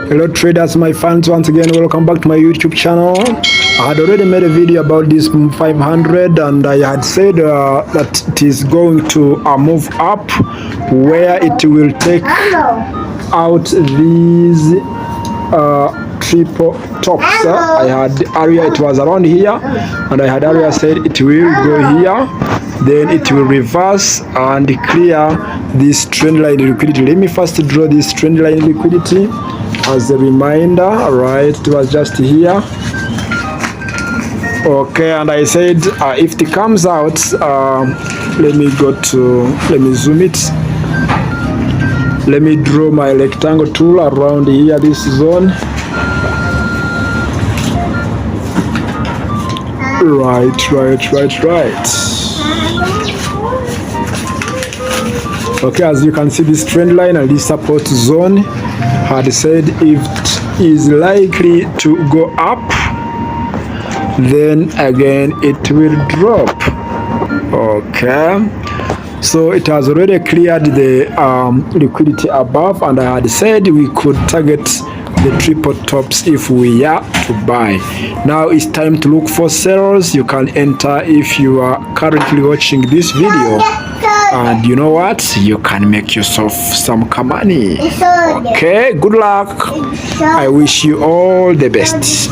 Hello traders, my fans, once again welcome back to my YouTube channel. I had already made a video about this 500 and I had said that it is going to move up where it will take out these triple tops. I had area, it was around here, and I had area said it will go here, then it will reverse and clear this trend line liquidity. Let me first draw this trend line liquidity as a reminder. Right, it was just here. Okay, and I said if it comes out, let me zoom it. Let me draw my rectangle tool around here, this zone. Right. Okay, as you can see, this trend line and this support zone had said if it is likely to go up, then again it will drop. Okay, so it has already cleared the liquidity above, and I had said we could target the triple tops if we are to buy. Now it's time to look for sellers. You can enter if you are currently watching this video, and you know what, you can make yourself some money. Okay, good luck. I wish you all the best.